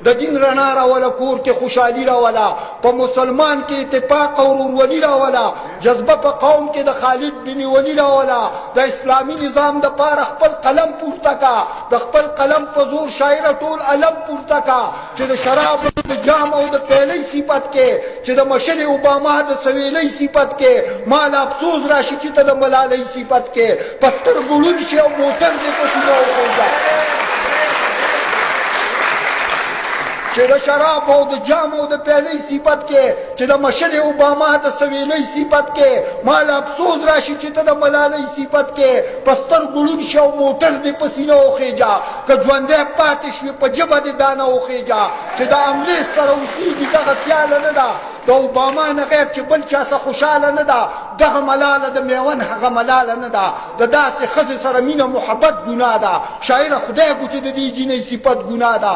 د دین رڼا راوله کور کې خوشحالي راوله په مسلمان کې اتفاق او ورورولي راوله جذبه په قوم کې د خالد بن ولي راوله د اسلامي نظام د پاره خپل قلم پورته کا د خپل قلم په زور شاعر ټول علم پورته کا چې د شراب د جام او د پیلۍ صفت کې چې د مشل اوباما د سویلۍ صفت کې مال افسوس راشي چې ته د ملالۍ صفت کې پستر ګړون شي او موټر دې په سینه وخوځه چې د شراب او د جام او د پیلۍ صفت کې چې د مشل اوباما د سویلۍ صفت کې مال افسوس راشي چې ته د ملالۍ صفت کې پستر ګړون شي او موټر دې په سینه وخېجه که ژوندی پاتې شوې په ژبه دې دانه وخېجه چې د انګرېز سره اوسېږي دغه سیاله نه ده د اوباما نه غیر چې بل چا څه خوشحاله نه ده دغه ملاله د میوند هغه ملاله نه ده د داسې ښځې سره مینه محبت ګناه ده شاعره خدای ګو چې د دې جینۍ صفت ګناه ده